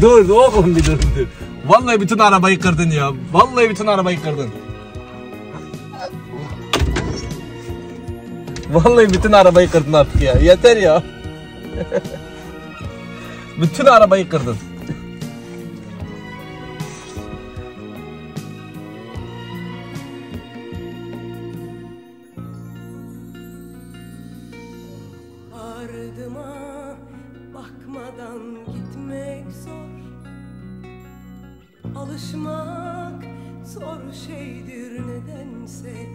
Dur oğlum bir dur. Vallahi bütün arabayı kırdın ya. Vallahi bütün arabayı kırdın. Vallahi bütün arabayı kırdın artık ya. Yeter ya. Bütün arabayı kırdın. Ardıma bakmadan gitmek zor. Alışmak zor şeydir nedense.